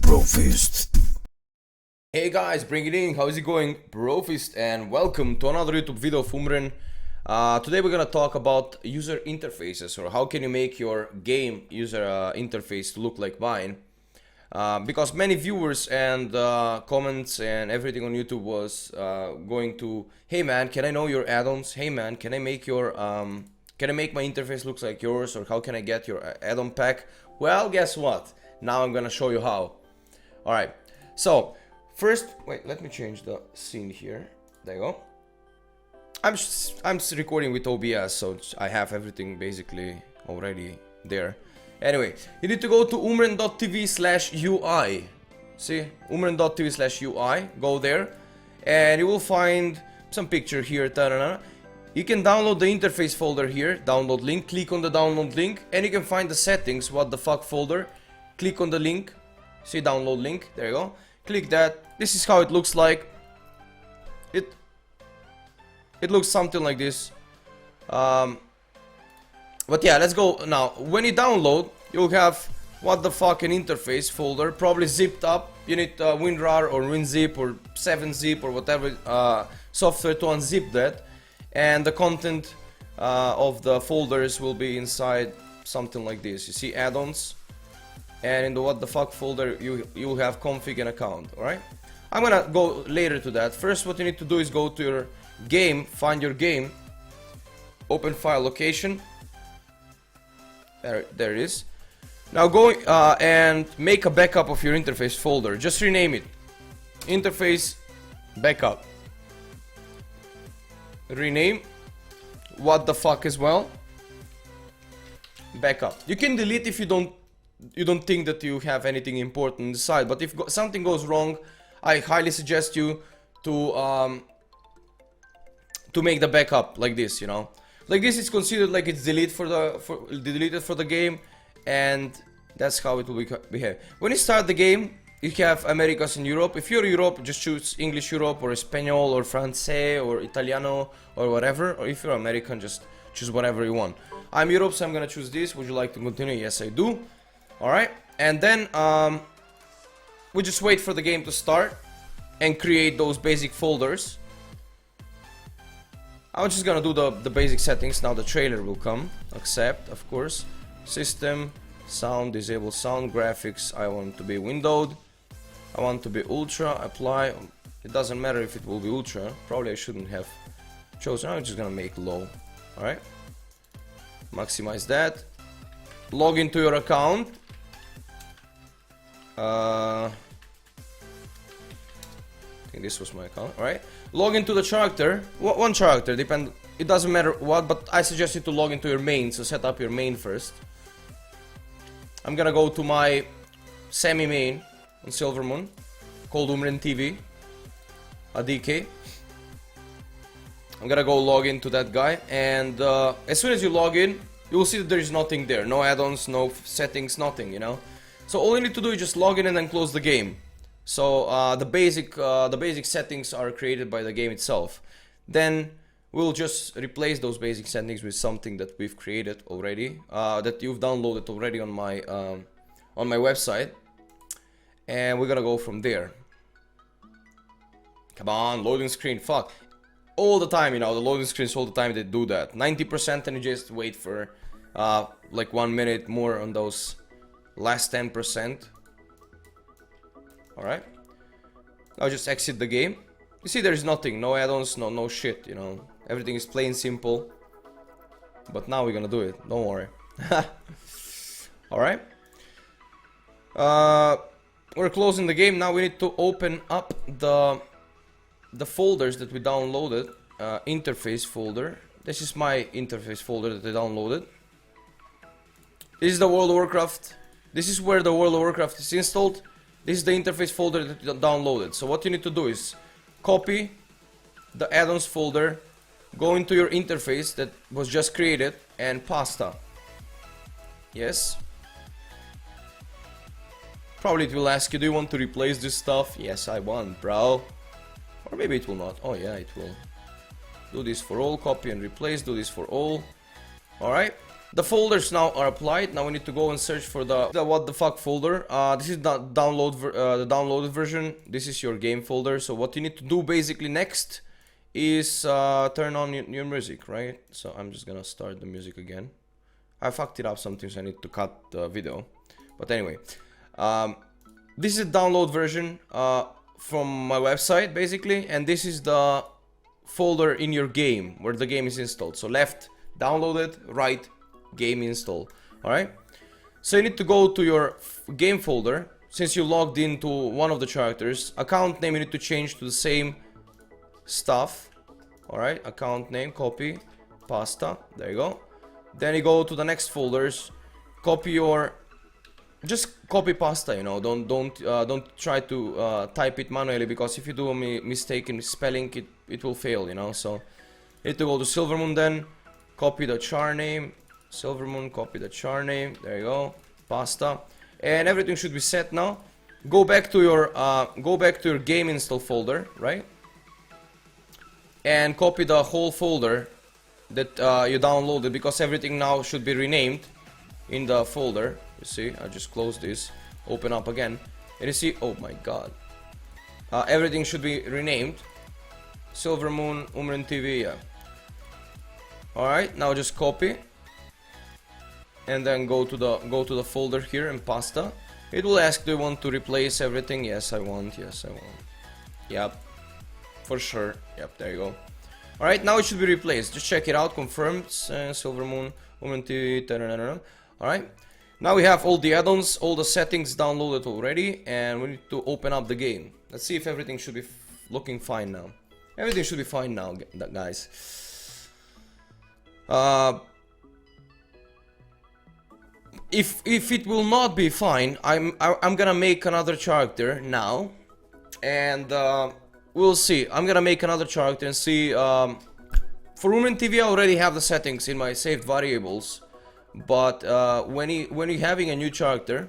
Brofist. Hey guys, bring it in, how's it going? Brofist, and welcome to another YouTube video of Umren. Today we're gonna talk about user interfaces, or how can you make your game user interface look like mine. Because many viewers and comments and everything on YouTube was going to, hey man, can I know your add-ons? Hey man, can I make your can I make my interface looks like yours, or how can I get your add-on pack? Well, guess what? Now I'm gonna show you how. Alright, so first, wait, let me change the scene here. There you go. I'm recording with OBS, so I have everything basically already there. Anyway, you need to go to umren.tv/UI. See, umren.tv/UI. Go there, and you will find some picture here. Ta-da-da. You can download the interface folder here. Download link. Click on the download link, and you can find the settings. What the fuck folder? Click on the link. See, download link. There you go. Click that. This is how it looks like. It looks something like this. But yeah, let's go now. When you download, you'll have what the fuck an interface folder, probably zipped up. You need WinRAR or WinZip or 7-zip or whatever software to unzip that, and the content of the folders will be inside something like this. You see add-ons, and in the what the fuck folder you have config and account. All right, I'm gonna go later to that. First, what you need to do is go to your game, find your game, open file location. There it is. Now go and make a backup of your interface folder. Just rename it interface backup. Rename what the fuck as well. Backup. You can delete if you don't think that you have anything important inside. But if something goes wrong, I highly suggest you to make the backup like this. You know. Like this is considered like it's deleted for the game, and that's how it will behave. When you start the game, you have Americas in Europe. If you're Europe, just choose English Europe or Espanol or Francais or Italiano or whatever. Or if you're American, just choose whatever you want. I'm Europe, so I'm gonna choose this. Would you like to continue? Yes, I do. Alright, and then we just wait for the game to start and create those basic folders. I'm just gonna do the basic settings. Now the trailer will come. Accept, of course. System, sound, disable sound, graphics. I want to be windowed. I want to be ultra. Apply. It doesn't matter if it will be ultra. Probably I shouldn't have chosen. I'm just gonna make low. Alright. Maximize that. Log into your account. I think this was my account. Alright. Log into the character, one character, it doesn't matter what, but I suggest you to log into your main, so set up your main first. I'm gonna go to my semi-main on Silvermoon, called Umren TV, a DK. I'm gonna go log into that guy, and as soon as you log in, you will see that there is nothing there, no add-ons, no settings, nothing, you know. So all you need to do is just log in and then close the game. So the basic settings are created by the game itself. Then we'll just replace those basic settings with something that we've created already, that you've downloaded already on my website, and we're gonna go from there. Come on, loading screen, fuck! All the time, you know, the loading screens all the time they do that. 90%, and you just wait for like 1 minute more on those last 10%. Alright, now just exit the game. You see there is nothing, no add-ons, no shit, you know. Everything is plain simple. But now we're gonna do it, don't worry. Alright. We're closing the game. Now we need to open up the folders that we downloaded. Interface folder. This is my interface folder that I downloaded. This is the World of Warcraft. This is where the World of Warcraft is installed. This is the interface folder that you downloaded. So what you need to do is copy the add-ons folder, go into your interface that was just created, and pasta. Yes. Probably it will ask you, do you want to replace this stuff? Yes, I want, bro. Or maybe it will not. Oh yeah, it will. Do this for all, copy and replace, do this for all. Alright. The folders now are applied. Now we need to go and search for the what the fuck folder. This is the downloaded version. This is your game folder. So what you need to do basically next is turn on your music, right? So I'm just gonna start the music again. I fucked it up something, so I need to cut the video. But anyway, this is the download version from my website basically, and this is the folder in your game where the game is installed. So left, downloaded, right, game install. Alright, so you need to go to your game folder. Since you logged into one of the characters, account name you need to change to the same stuff. Alright, account name, copy, pasta, there you go. Then you go to the next folders, copy your, just copy pasta, you know, don't try to type it manually, because if you do a mistake in spelling, it will fail, you know. So you need to go to Silvermoon, then copy the char name, Silvermoon, copy the char name, there you go, pasta, and everything should be set now. Go back to your game install folder, right? And copy the whole folder that you downloaded, because everything now should be renamed in the folder. You see, I just close this, open up again, and you see, oh my god, everything should be renamed. Silvermoon, Umren TV, yeah. Alright, now just copy and then go to the folder here and pasta. It will ask, do you want to replace everything? Yes, I want. Yes, I want. Yep, for sure. Yep, there you go. Alright, now it should be replaced. Just check it out. Confirmed. Silvermoon, Umren TV. Alright, now we have all the add-ons, all the settings downloaded already, and we need to open up the game. Let's see if everything should be looking fine now. Everything should be fine now, guys. If it will not be fine, I'm gonna make another character now, and we'll see. I'm gonna make another character and see. For Umren TV, I already have the settings in my saved variables, but when you're having a new character,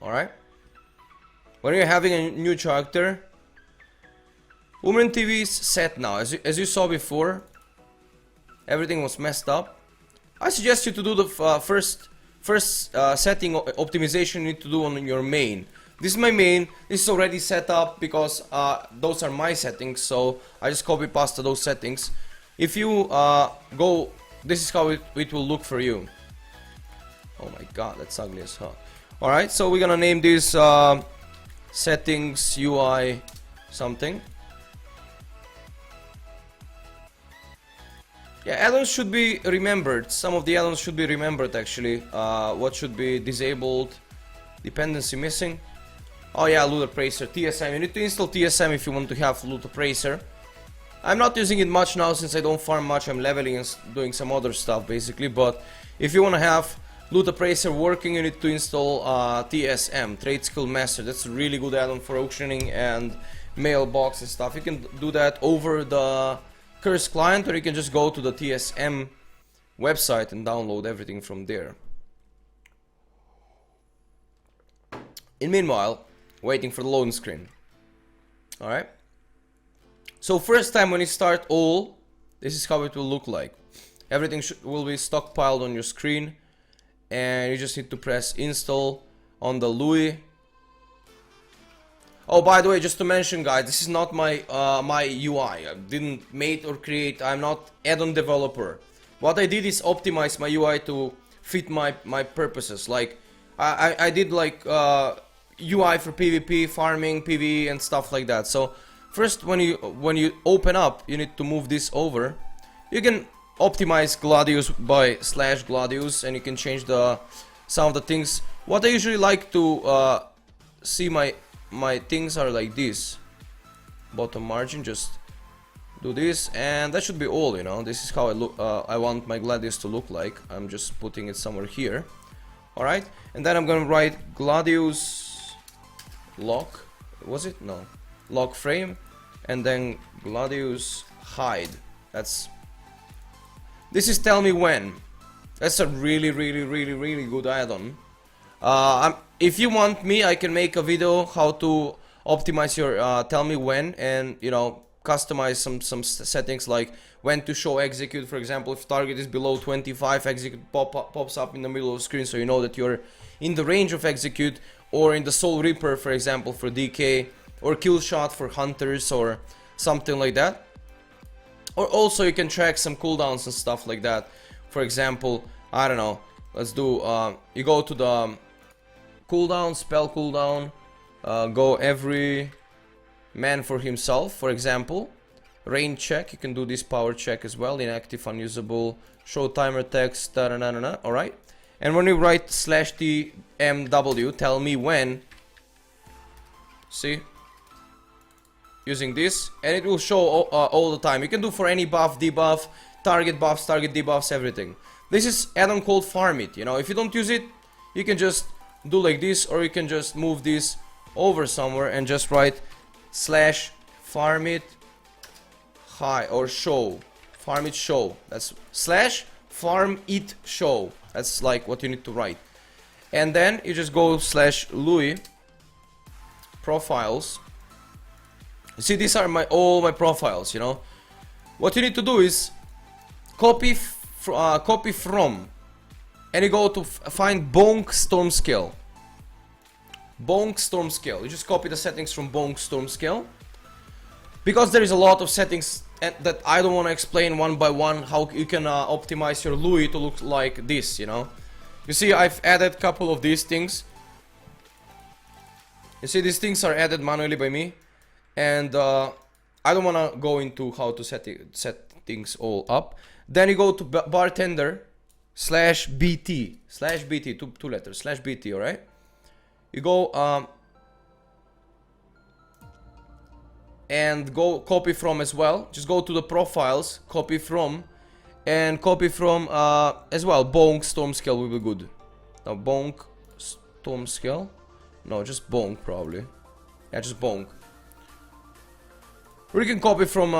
all right. When you're having a new character, Umren TV is set now. As you saw before, everything was messed up. I suggest you to do the first setting optimization you need to do on your main. This is my main. This is already set up because those are my settings. So I just copy paste those settings. If you go, this is how it will look for you. Oh my god, that's ugly as hell. All right, so we're gonna name this settings UI something. Yeah, add-ons should be remembered. Some of the add-ons should be remembered actually. What should be disabled? Dependency missing. Oh yeah, Loot Appraiser, TSM. You need to install TSM if you want to have Loot Appraiser. I'm not using it much now since I don't farm much. I'm leveling and doing some other stuff basically. But if you want to have Loot Appraiser working, you need to install TSM, Trade Skill Master. That's a really good add-on for auctioning and mailbox and stuff. You can do that over the Curse client, or you can just go to the TSM website and download everything from there. In meanwhile, waiting for the loading screen. Alright. So first time when you start all, this is how it will look like. Everything will be stockpiled on your screen, and you just need to press install on the LUI. Oh, by the way, just to mention, guys, this is not my my UI. I didn't make or create. I'm not add-on developer. What I did is optimize my UI to fit my purposes. Like I did like UI for PvP, farming, PvE, and stuff like that. So first, when you open up, you need to move this over. You can optimize Gladius by /Gladius, and you can change some of the things. What I usually like to see my things are like this. Bottom margin, just do this, and that should be all, you know. This is how I want my Gladius to look like. I'm just putting it somewhere here. Alright, and then I'm gonna write Gladius lock, was it? No. Lock frame, and then Gladius hide. This is tell me when. That's a really good add-on. If you want me, I can make a video how to optimize your tell me when, and you know, customize some settings like when to show execute. For example, if target is below 25, execute pops up in the middle of the screen, so you know that you're in the range of execute. Or in the Soul Reaper, for example, for DK, or kill shot for hunters, or something like that. Or also you can track some cooldowns and stuff like that. For example, I don't know, let's do you go to the cooldown, spell cooldown, go every man for himself, for example. Range check, you can do this power check as well. Inactive, unusable, show timer text, alright. And when you write /tmw, tell me when, see, using this, and it will show all the time. You can do for any buff, debuff, target buffs, target debuffs, everything. This is add-on called farm it, you know. If you don't use it, you can just do like this, or you can just move this over somewhere and just write /farm it high or show, farm it show. That's /farm it show. That's like what you need to write. And then you just go /LUI profiles. See, these are all my profiles, you know. What you need to do is copy from, and you go to find Bonk Storm Scale. Bonk Storm Scale. You just copy the settings from Bonk Storm Scale, because there is a lot of settings that I don't want to explain one by one, how you can optimize your LUI to look like this, you know. You see, I've added a couple of these things. You see, these things are added manually by me, and I don't want to go into how to set things all up. Then you go to bartender /BT, two letters, /BT, alright. You go and go copy from as well. Just go to the profiles, copy from, and copy from as well. Bonk Storm Scale will be good. Now Bonk Storm Scale, no, just Bonk probably. Yeah, just Bonk. Or you can copy from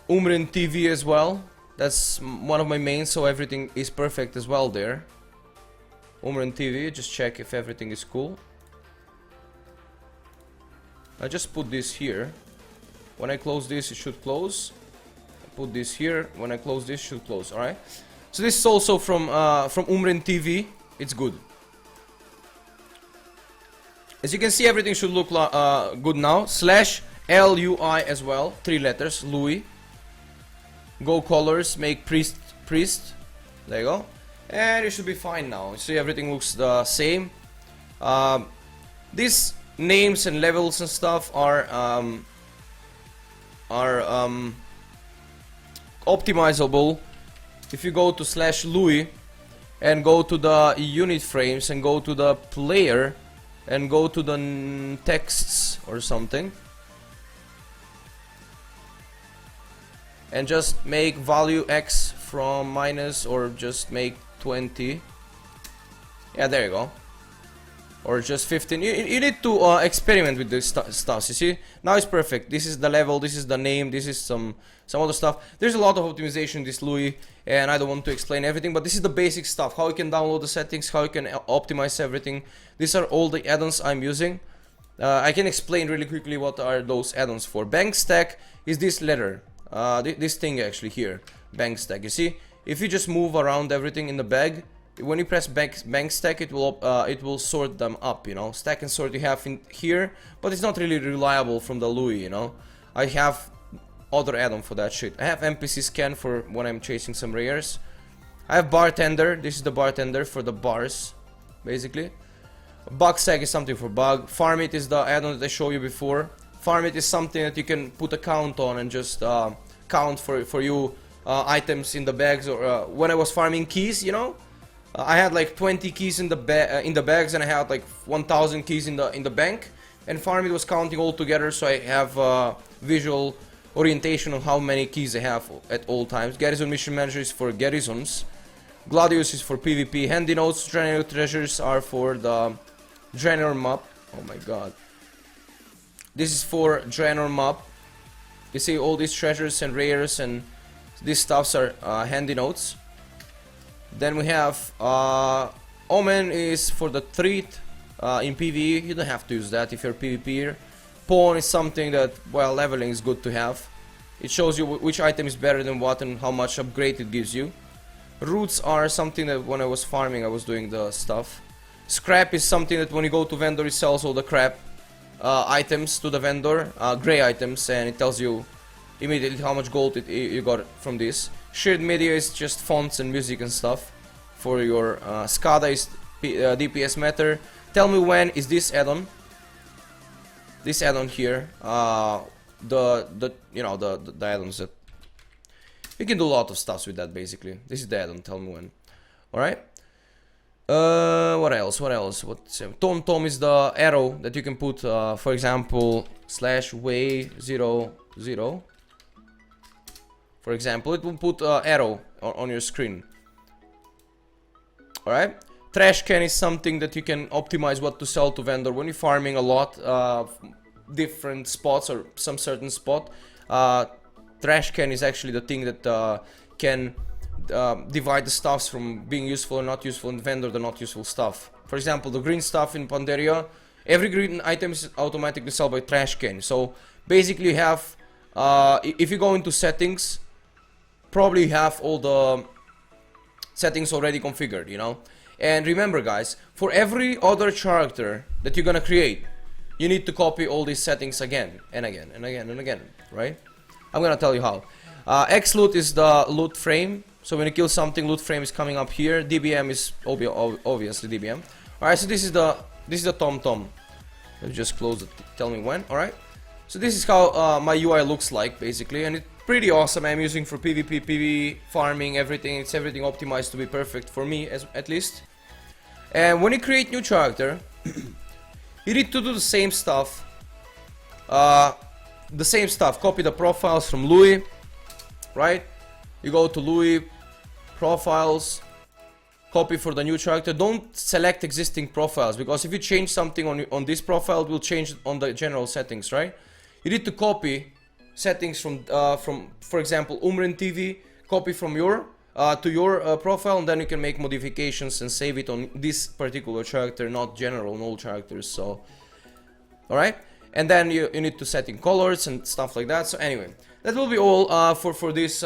Umrin TV as well. That's one of my mains, so everything is perfect as well there. Umrin TV, just check if everything is cool. I just put this here. When I close this, it should close. I put this here. When I close this, it should close. Alright. So this is also from Umrin TV. It's good. As you can see, everything should look good now. /LUI as well. 3 letters. LUI. Go colors. Make priest. There you go. And it should be fine now. See, everything looks the same. These names and levels and stuff are optimizable. If you go to /LUI and go to the unit frames and go to the player and go to the texts or something, and just make value X from minus, or just make 20. Yeah, there you go. Or just 15. You need to experiment with this stuff. You see, now it's perfect. This is the level, this is the name, this is some other stuff. There's a lot of optimization in this LUI, and I don't want to explain everything, but this is the basic stuff. How you can download the settings, how you can optimize everything. These are all the add-ons I'm using. I can explain really quickly what are those add-ons for. Bank stack is this letter. This thing actually here. Bank stack. You see, if you just move around everything in the bag, when you press bank stack, it will sort them up, you know. Stack and sort you have in here, but it's not really reliable from the LUI, you know. I have other add-on for that shit. I have NPC scan for when I'm chasing some rares. I have bartender. This is the bartender for the bars, basically. Bug stack is something for bug. Farm it is the add-on that I showed you before. Farm it is something that you can put a count on and just count for you items in the bags. Or when I was farming keys, you know, I had like 20 keys in the bags, and I had like 1,000 keys in the bank. And farm it was counting all together, so I have visual orientation on how many keys I have at all times. Garrison mission manager is for garrisons. Gladius is for PvP. Handy notes, general treasures are for the general map. Oh my god. This is for general map. You see all these treasures and rares and these stuffs are handy notes. Then we have Omen is for the treat in PvE. You don't have to use that if you're PvPer. Spawn is something that, well, leveling is good to have. It shows you which item is better than what and how much upgrade it gives you. Roots are something that when I was farming I was doing the stuff. Scrap is something that when you go to vendor it sells all the crap items to the vendor, gray items, and it tells you immediately how much gold you got from this. Shared media is just fonts and music and stuff for your SCADA is DPS matter. Tell me when is this add-on. This add-on here, the add-ons that you can do a lot of stuff with that basically. This is the add-on, tell me when. Alright. What else? What's Tom is the arrow that you can put, for example, /way00. For example, it will put arrow on your screen. Alright. Trash can is something that you can optimize what to sell to vendor when you're farming a lot, different spots or some certain spot. Trash can is actually the thing that can divide the stuffs from being useful or not useful in vendor, the not useful stuff. For example, the green stuff in Pandaria, every green item is automatically sold by trash can. So basically you have, if you go into settings, probably you have all the settings already configured, you know. And remember guys, for every other character that you're gonna create, you need to copy all these settings again and again and again and again, right? I'm gonna tell you how. X loot is the loot frame. So when you kill something, loot frame is coming up here. DBM is obviously DBM. Alright, so this is the Tom. Let me just close it. Tell me when. Alright. So this is how my UI looks like basically, and it's pretty awesome. I'm using for PvP, PvE, farming, everything. It's everything optimized to be perfect for me, at least. And when you create new character, you need to do the same stuff. Copy the profiles from LUI, right? You go to LUI, profiles, copy for the new character. Don't select existing profiles, because if you change something on this profile, it will change on the general settings, right? You need to copy settings from for example, Umren TV, copy from your to your profile, and then you can make modifications and save it on this particular character, not general on all characters. So, alright? And then you need to set in colors and stuff like that. So anyway, that will be all for this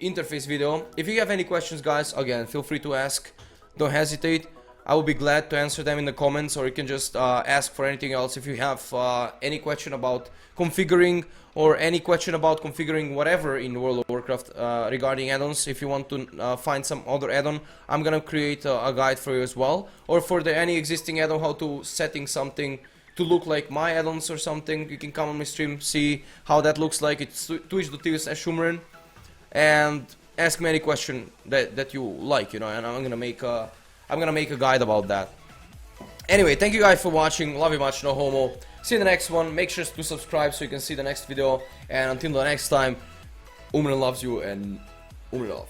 interface video. If you have any questions guys, again, feel free to ask. Don't hesitate. I will be glad to answer them in the comments, or you can just ask for anything else. If you have any question about configuring, or any question about configuring whatever in World of Warcraft regarding add-ons, if you want to find some other add-on, I'm gonna create a guide for you as well. Or for any existing add-on, how to setting something to look like my add-ons or something, you can come on my stream, see how that looks like. It's twitch.tv/Shumren, and ask me any question that you like, you know, and I'm gonna make a guide about that. Anyway, thank you guys for watching. Love you much, no homo. See you in the next one. Make sure to subscribe so you can see the next video. And until the next time, Umren loves you and Umren love.